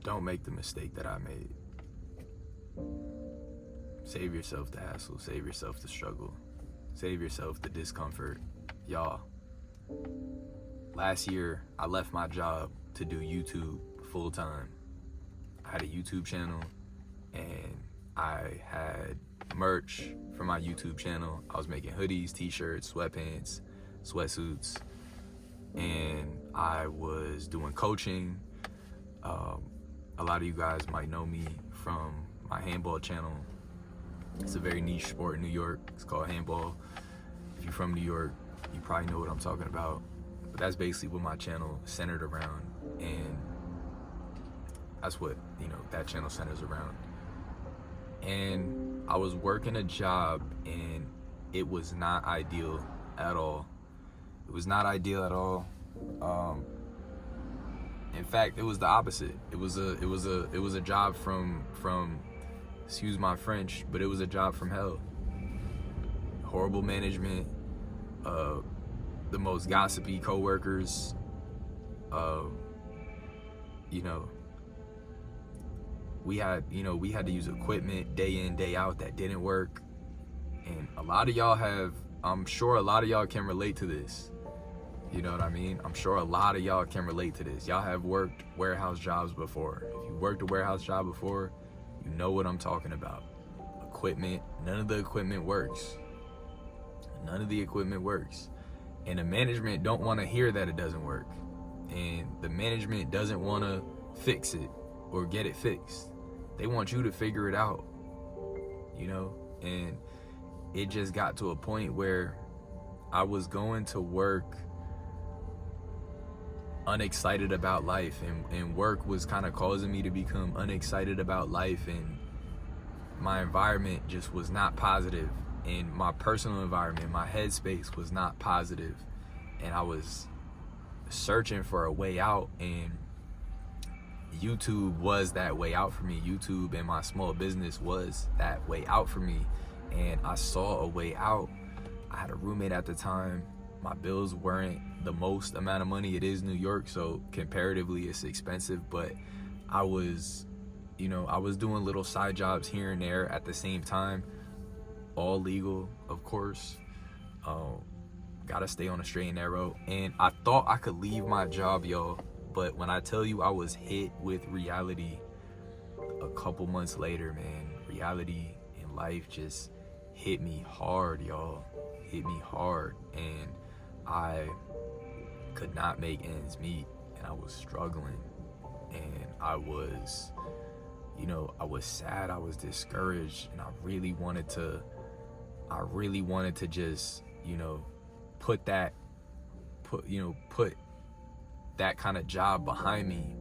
Don't make the mistake that I made. Save yourself the hassle, save yourself the struggle, save yourself the discomfort. Y'all, last year I left my job to do YouTube full time. I had a YouTube channel and I had merch for my YouTube channel. I was making hoodies, t-shirts, sweatpants, sweatsuits, and I was doing coaching. A lot of you guys might know me from my handball channel. It's a very niche sport in New York. It's called handball. If you're from New York, you probably know what I'm talking about. But that's basically what my channel centered around, and that's what, that channel centers around. And I was working a job, and it was not ideal at all. It was not ideal at all. In fact, it was the opposite. It was a job from excuse my French, but it was a job from hell. Horrible management, the most gossipy coworkers, we had to use equipment day in, day out that didn't work. And I'm sure a lot of y'all can relate to this. You know what I mean? I'm sure a lot of y'all can relate to this. Y'all have worked warehouse jobs before. If you worked a warehouse job before, you know what I'm talking about. Equipment, none of the equipment works. None of the equipment works. And the management don't want to hear that it doesn't work. And the management doesn't want to fix it or get it fixed. They want you to figure it out, And it just got to a point where I was going to work unexcited about life, and work was kind of causing me to become unexcited about life, and my environment just was not positive, and my personal environment, my headspace was not positive, and I was searching for a way out, and YouTube was that way out for me. YouTube and my small business was that way out for me, and I saw a way out. I had a roommate at the time. My bills weren't the most amount of money. It is New York, so comparatively it's expensive, but I was doing little side jobs here and there at the same time, all legal, of course. Gotta stay on the straight and narrow. And I thought I could leave my job, y'all, but when I tell you I was hit with reality a couple months later, man, reality in life just hit me hard, y'all. Hit me hard, and I could not make ends meet, and I was struggling, and I was sad, I was discouraged, and I really wanted to just, put that kind of job behind me.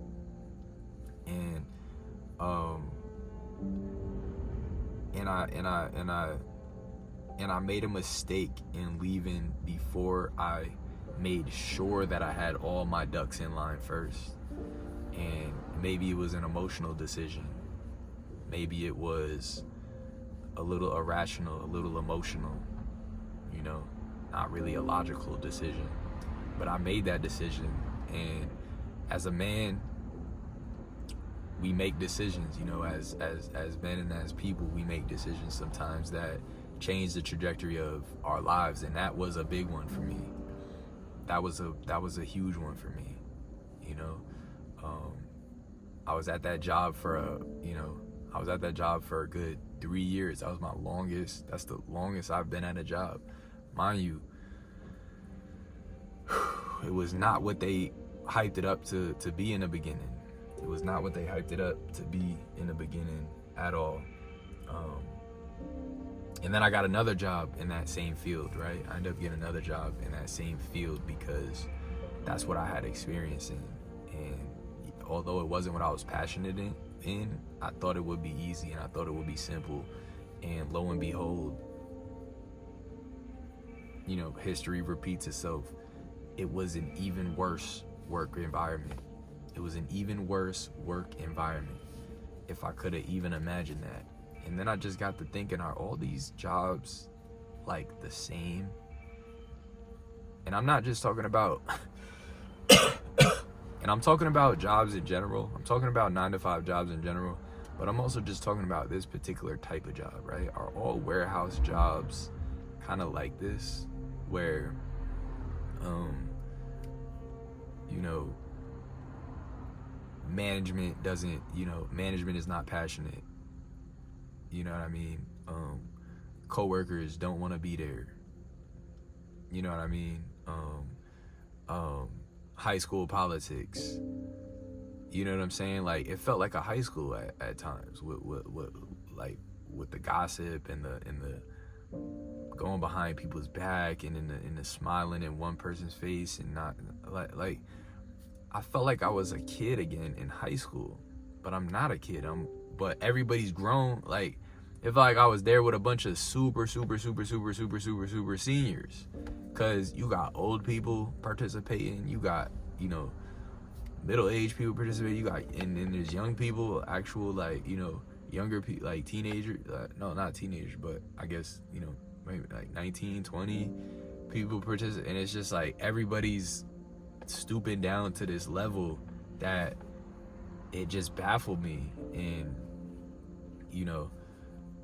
And I made a mistake in leaving before I made sure that I had all my ducks in line first. And maybe it was an emotional decision. Maybe it was a little irrational, a little emotional, not really a logical decision. But I made that decision, and as a man, we make decisions, as men and as people, we make decisions sometimes that change the trajectory of our lives, and that was a big one for me. That was a huge one for me. I was at that job for a good 3 years. That was my longest. That's the longest I've been at a job, mind you. It was not what they hyped it up to be in the beginning. It was not what they hyped it up to be in the beginning at all. And then I got another job in that same field, right? I ended up getting another job in that same field because that's what I had experience in. And although it wasn't what I was passionate in, I thought it would be easy, and I thought it would be simple. And lo and behold, history repeats itself. It was an even worse work environment. It was an even worse work environment, if I could have even imagined that. And then I just got to thinking, are all these jobs like the same? And I'm not just talking about and I'm talking about jobs in general. I'm talking about 9-to-5 jobs in general, but I'm also just talking about this particular type of job, right? Are all warehouse jobs kind of like this, where you know, management is not passionate, you know what I mean? Coworkers don't want to be there, you know what I mean? High school politics, you know what I'm saying? Like, it felt like a high school at times with the gossip and the going behind people's back and in the smiling in one person's face, and not like I felt like I was a kid again in high school, but I'm not a kid. But everybody's grown. Like, if like I was there with a bunch of super seniors, cause you got old people participating, you got, you know, middle-aged people participating, you got, and then there's young people, actual, like, you know, younger people, like teenagers, no, not teenagers, but I guess, you know, maybe like 19, 20 people participate, and it's just like everybody's stooping down to this level that it just baffled me. And, you know,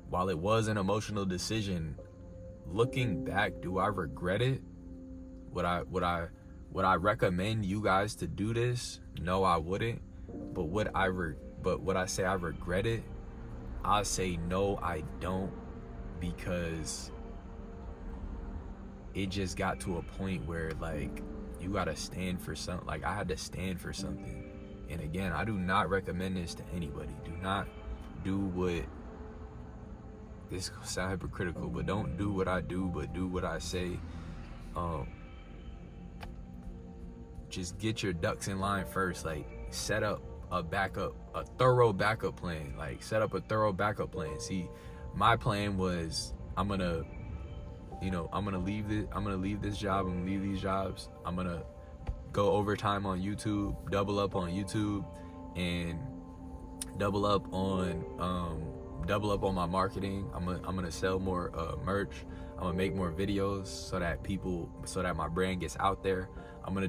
while it was an emotional decision, looking back, do I regret it? Would I recommend you guys to do this? No, I wouldn't. But would I say I regret it? I say no, I don't, because it just got to a point where, like, you gotta stand for something. Like, I had to stand for something. And again, I do not recommend this to anybody. Do not do what, this sound hypocritical, but don't do what I do, but do what I say. Just get your ducks in line first. Like, set up a thorough backup plan. Like, set up a thorough backup plan. See, my plan was, I'm gonna leave this job, I'm gonna leave these jobs, I'm gonna go overtime on YouTube, double up on YouTube, and double up on my marketing. I'm gonna sell more merch. I'm gonna make more videos so that my brand gets out there. I'm gonna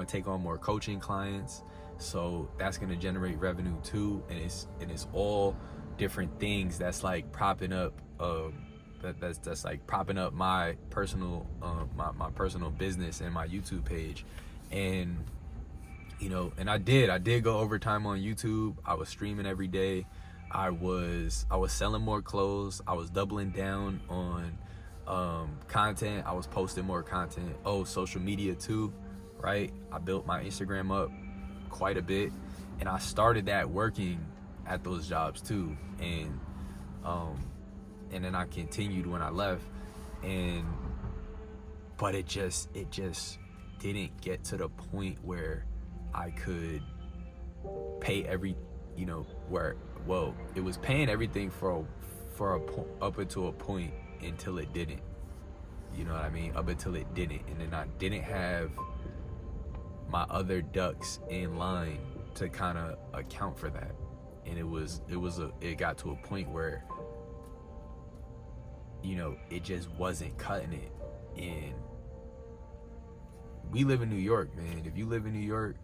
take on more coaching clients, so that's gonna generate revenue too. And it's all different things that's like propping up that's like propping up my personal my personal business and my YouTube page. And, you know, and I did go overtime on YouTube. I was streaming every day. I was selling more clothes. I was doubling down on content. I was posting more content. Social media too, right? I built my Instagram up quite a bit, and I started that working at those jobs too. And then I continued when I left, but it just didn't get to the point where I could pay it was paying everything up until a point, until it didn't. You know what I mean? Up until it didn't, and then I didn't have my other ducks in line to kind of account for that, and it got to a point where, you know, it just wasn't cutting it. And we live in New York, man. If you live in New York,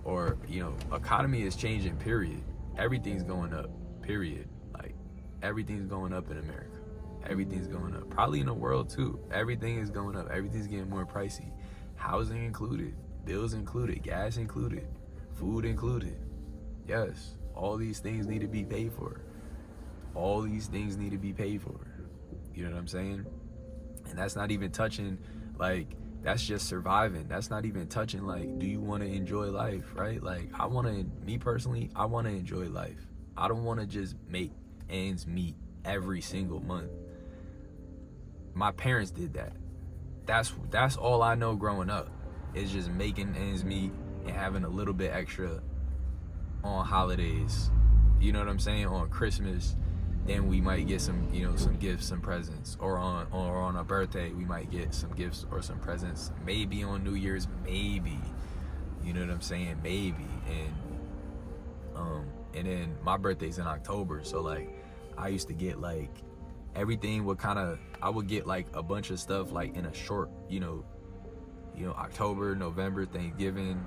or, you know, economy is changing, period. Everything's going up, period. Like, everything's going up in America. Everything's going up. Probably in the world too. Everything is going up. Everything's getting more pricey. Housing included, bills included, gas included, food included. Yes, all these things need to be paid for. All these things need to be paid for. You know what I'm saying? And that's not even touching, like, that's just surviving. That's not even touching, like, do you want to enjoy life, right? Like, me personally, I want to enjoy life. I don't want to just make ends meet every single month. My parents did that. That's all I know growing up, is just making ends meet and having a little bit extra on holidays. You know what I'm saying? On Christmas, then we might get some gifts, some presents, or on a birthday we might get some gifts or some presents. Maybe on New Year's, maybe. You know what I'm saying? Maybe. And then my birthday's in October, so like I used to get like everything I would get like a bunch of stuff like in a short, October, November, Thanksgiving,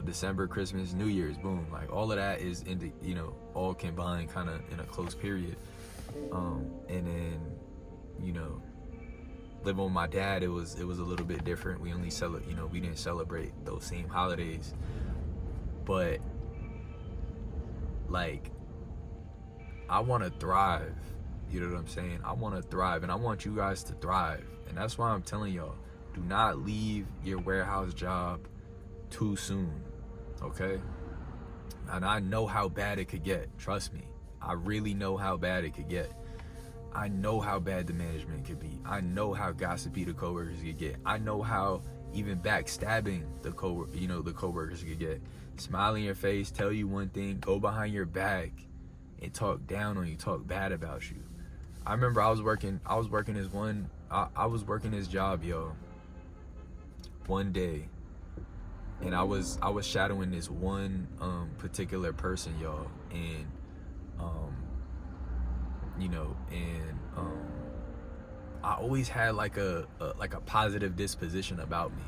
December, Christmas, New Year's, boom, like all of that is in the, all combined kind of in a close period. And then, living with my dad, it was a little bit different. We only we didn't celebrate those same holidays, but like, I want to thrive. You know what I'm saying? I want to thrive, and I want you guys to thrive. And that's why I'm telling y'all, do not leave your warehouse job too soon, okay? And I know how bad it could get. Trust me. I really know how bad it could get. I know how bad the management could be. I know how gossipy the coworkers could get. I know how even backstabbing the coworkers could get. Smile in your face, tell you one thing, go behind your back and talk down on you, talk bad about you. I remember I was working this job, yo, one day, and I was shadowing this one particular person, y'all, and I always had like a positive disposition about me,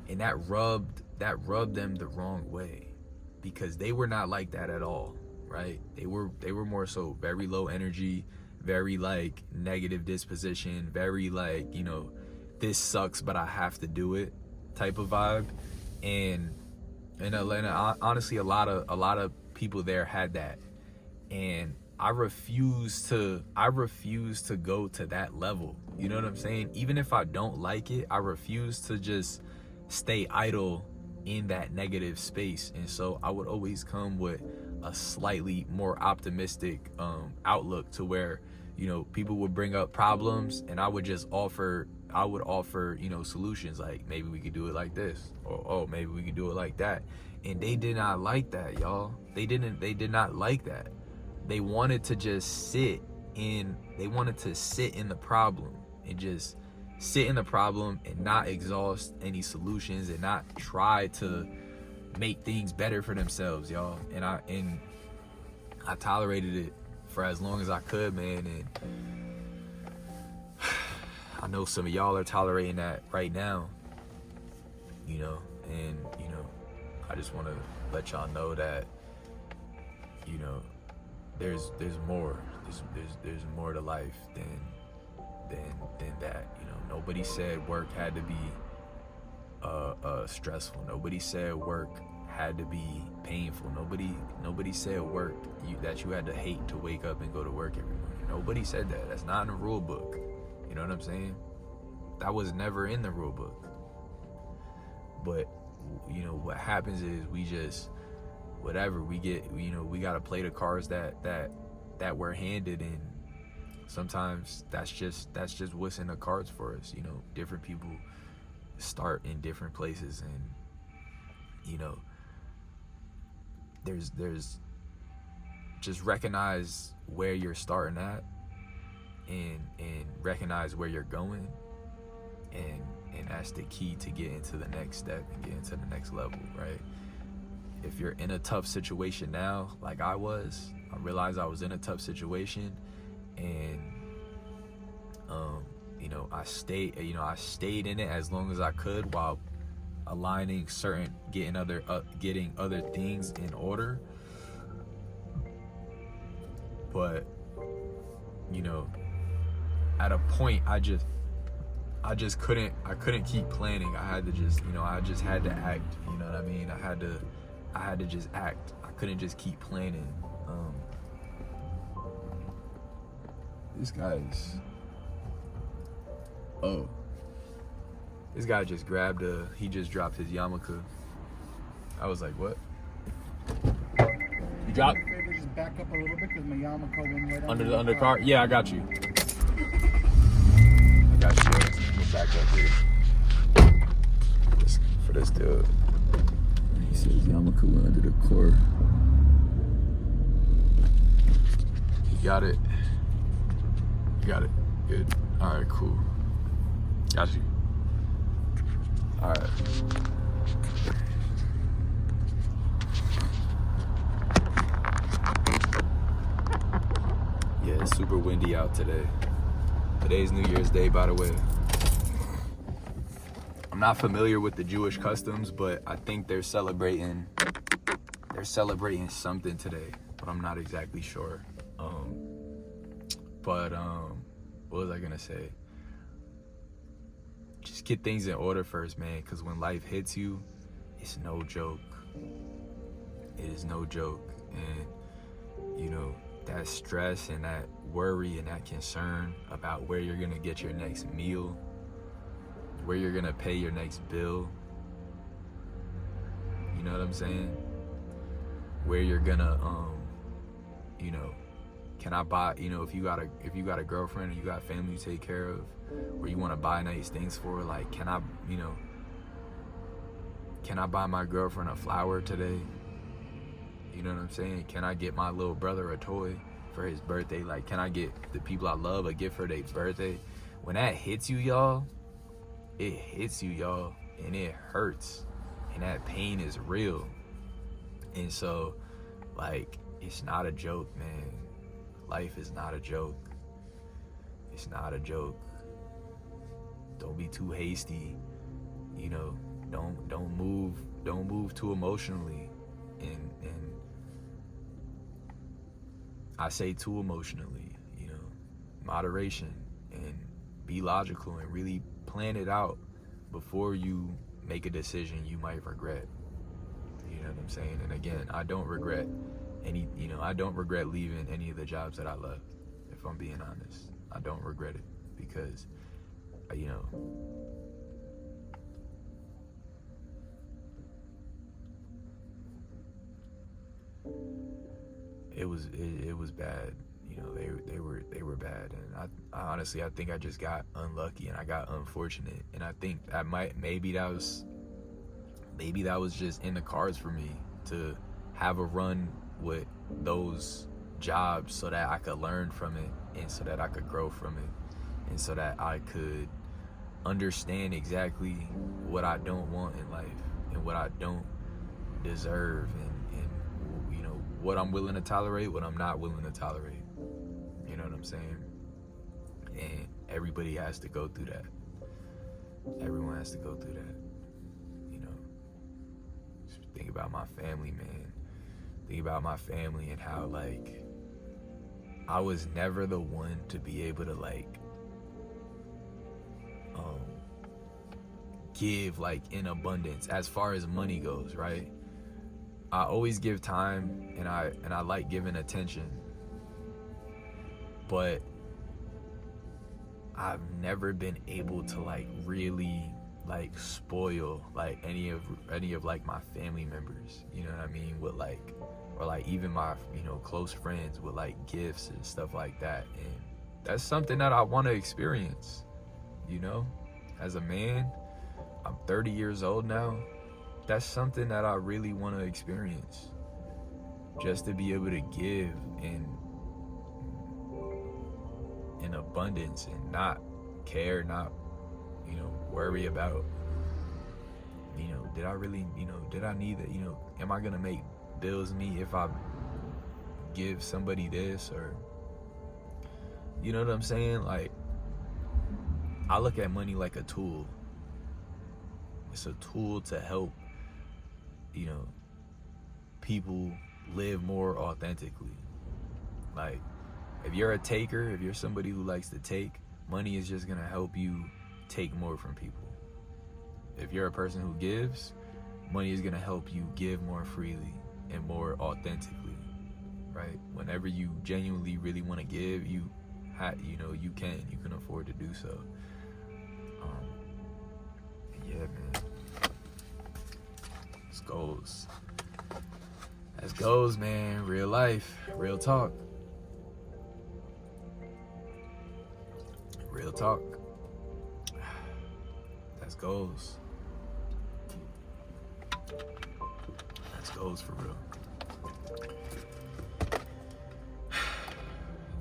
and that rubbed them the wrong way, because they were not like that at all, right? They were more so very low energy, very like negative disposition, very like, this sucks but I have to do it type of vibe. And in Atlanta, honestly, a lot of people there had that, and I refuse to go to that level. You know what I'm saying? Even if I don't like it, I refuse to just stay idle in that negative space. And so I would always come with a slightly more optimistic outlook, to where, people would bring up problems, and I would offer solutions, like, maybe we could do it like this, or, oh, maybe we could do it like that. And they did not like that, y'all. They did not like that. They wanted to just sit in the problem, and just sit in the problem and not exhaust any solutions, and not try to make things better for themselves, y'all. And I tolerated it for as long as I could, man. And I know some of y'all are tolerating that right now, and I just want to let y'all know that, there's more. There's more to life than that. Nobody said work had to be stressful. Nobody said work had to be painful. Nobody said work that you had to hate to wake up and go to work every morning. Nobody said that. That's not in the rule book. You know what I'm saying? That was never in the rule book. But what happens is, we just, whatever we get, we got to play the cards that we're handed, and sometimes that's just what's in the cards for us. Different people start in different places, and there's just recognize where you're starting at, and recognize where you're going, and that's the key to get into the next step and get into the next level, right? If you're in a tough situation now, like I realized I was in a tough situation, and I stayed in it as long as I could, while aligning getting other things in order. But at a point, I couldn't keep planning. I had to just had to act. You know what I mean? I had to just act. I couldn't just keep planning. This guy just he just dropped his yarmulke. I was like, what? You dropped? Just back up a little bit, because my yarmulke went right under the undercar? Yeah, I got you. Got you. Get back up here. For this dude. He says yarmulke went under the car. You got it. You got it. Good. All right, cool. Got you. All right. Yeah, it's super windy out today. Today's New Year's Day, by the way. I'm not familiar with the Jewish customs, but I think they're celebrating something today, but I'm not exactly sure. What was I gonna say? Just get things in order first, man, because when life hits you, it's no joke. It is no joke. And, you know, that stress and that worry and that concern about where you're gonna get your next meal, where you're gonna pay your next bill, you know what I'm saying? Where you're gonna, you know, can I buy, you know, if you got a girlfriend and you got family to take care of, or you want to buy nice things for, like, can I buy my girlfriend a flower today? You know what I'm saying? Can I get my little brother a toy for his birthday? Like, can I get the people I love a gift for their birthday? When that hits you, y'all, it hits you, y'all, and it hurts, and that pain is real. And so, like, it's not a joke, man. Life is not a joke. It's not a joke. Don't be too hasty. You know, don't move too emotionally. And I say too emotionally, you know, moderation, and be logical and really plan it out before you make a decision you might regret. You know what I'm saying? And again, I don't regret leaving any of the jobs that I left. If I'm being honest, I don't regret it, because, you know, it was bad. You know, they were bad, and I honestly, I think I just got unlucky and I got unfortunate, and I think maybe that was just in the cards for me to have a run with those jobs so that I could learn from it, and so that I could grow from it, and so that I could understand exactly what I don't want in life and what I don't deserve, and you know, what I'm willing to tolerate, what I'm not willing to tolerate. You know what I'm saying? And everybody has to go through that. Everyone has to go through that. You know, just think about my family, man. Think about my family and how, like, I was never the one to be able to, like, give, like, in abundance as far as money goes, right? I always give time, and I like giving attention, but I've never been able to, like, really, like, spoil, like, any of like my family members, you know what I mean, with, like, or like even my, you know, close friends with, like, gifts and stuff like that. And that's something that I want to experience, you know. As a man, I'm 30 years old now. That's something that I really want to experience, just to be able to give in abundance and not care, not, you know, worry about, you know, did I really, you know, did I need that, you know, am I gonna make bills meet if I give somebody this, or, you know what I'm saying? Like, I look at money like a tool. It's a tool to help, you know, people live more authentically. Like, if you're a taker, if you're somebody who likes to take, money is just gonna help you take more from people. If you're a person who gives, money is gonna help you give more freely and more authentically, right? Whenever you genuinely really want to give, you can afford to do so. Yeah, man. That's goals, man. Real life, real talk. Real talk. That's goals. That's goals for real.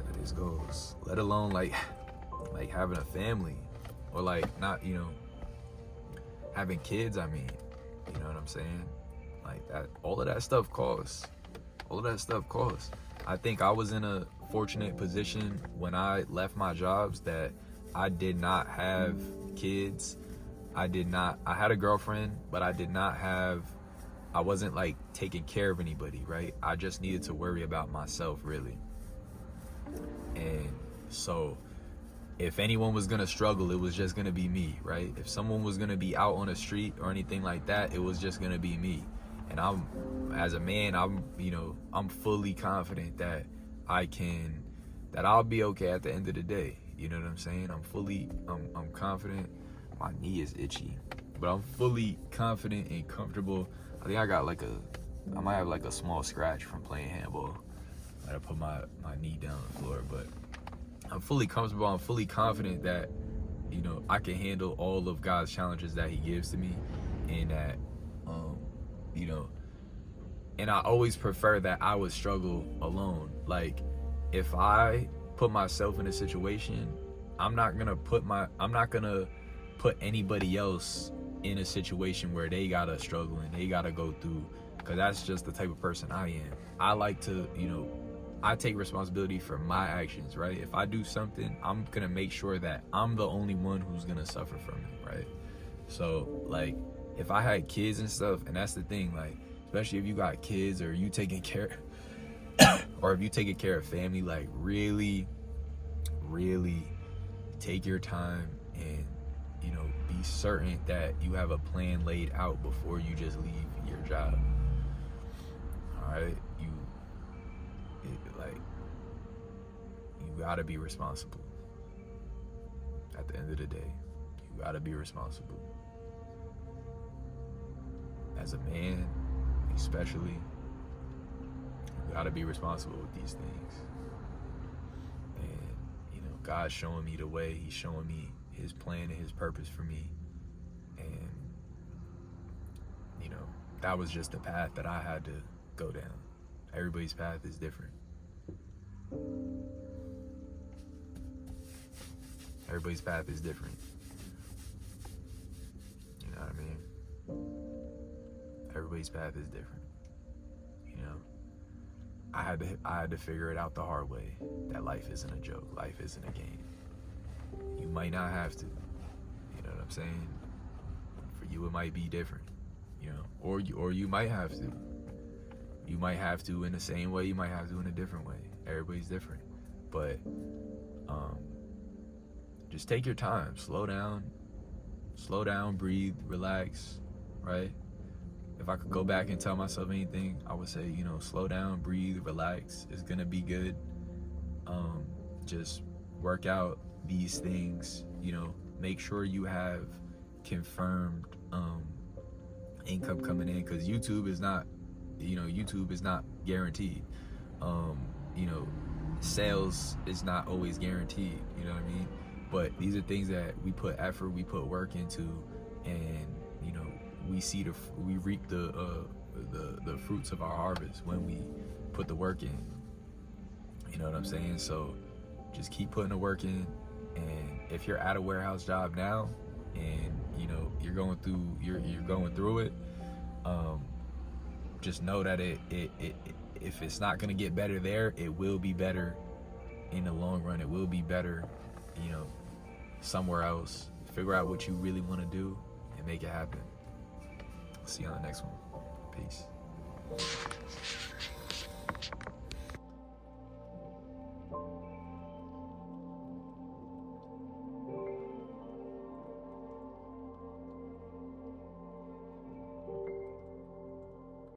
That is goals. Let alone like having a family, or like not, you know, having kids. I mean, you know what I'm saying? Like that, all of that stuff costs. All of that stuff costs. I think I was in a fortunate position when I left my jobs that I did not have kids. I had a girlfriend, but I wasn't like taking care of anybody, right? I just needed to worry about myself, really. And so if anyone was gonna struggle, it was just gonna be me, right? If someone was gonna be out on the street or anything like that, it was just gonna be me. And as a man, I'm fully confident that I'll be okay at the end of the day. You know what I'm saying? I'm confident. My knee is itchy, but I'm fully confident and comfortable. I think I might have like a small scratch from playing handball. I had to put my knee down on the floor, but I'm fully comfortable. I'm fully confident that, I can handle all of God's challenges that he gives to me, and that, and I always prefer that I would struggle alone. Like, if I put myself in a situation, I'm not gonna put anybody else in a situation where they gotta struggle and they gotta go through, because that's just the type of person I am. I like to, I take responsibility for my actions, right? If I do something, I'm gonna make sure that I'm the only one who's gonna suffer from it, right? So, like, if I had kids and stuff, and that's the thing, like, especially if you got kids or you taking care or if you taking care of family, like, really take your time and, be certain that you have a plan laid out before you just leave your job. All right, you gotta be responsible. At the end of the day, you gotta be responsible. As a man, especially, you gotta be responsible with these things. And, God's showing me the way. He's showing me his plan and his purpose for me. And, that was just the path that I had to go down. Everybody's path is different. Everybody's path is different. You know what I mean? Everybody's path is different. I had to figure it out the hard way, that life isn't a joke. Life isn't a game. You might not have to. You know what I'm saying? For you, it might be different. Or you might have to. You might have to in the same way. You might have to in a different way. Everybody's different. But just take your time. Slow down, breathe, relax, right? If I could go back and tell myself anything, I would say, slow down, breathe, relax. It's gonna be good. Just work out these things, make sure you have confirmed income coming in, because YouTube is not guaranteed. Sales is not always guaranteed, you know what I mean? But these are things that we put effort, we put work into, and we reap the fruits of our harvest when we put the work in. You know what I'm saying? So just keep putting the work in. And if you're at a warehouse job now, and you're going through it, just know that if it's not gonna get better there, it will be better in the long run. It will be better, somewhere else. Figure out what you really want to do and make it happen. See you on the next one. Peace.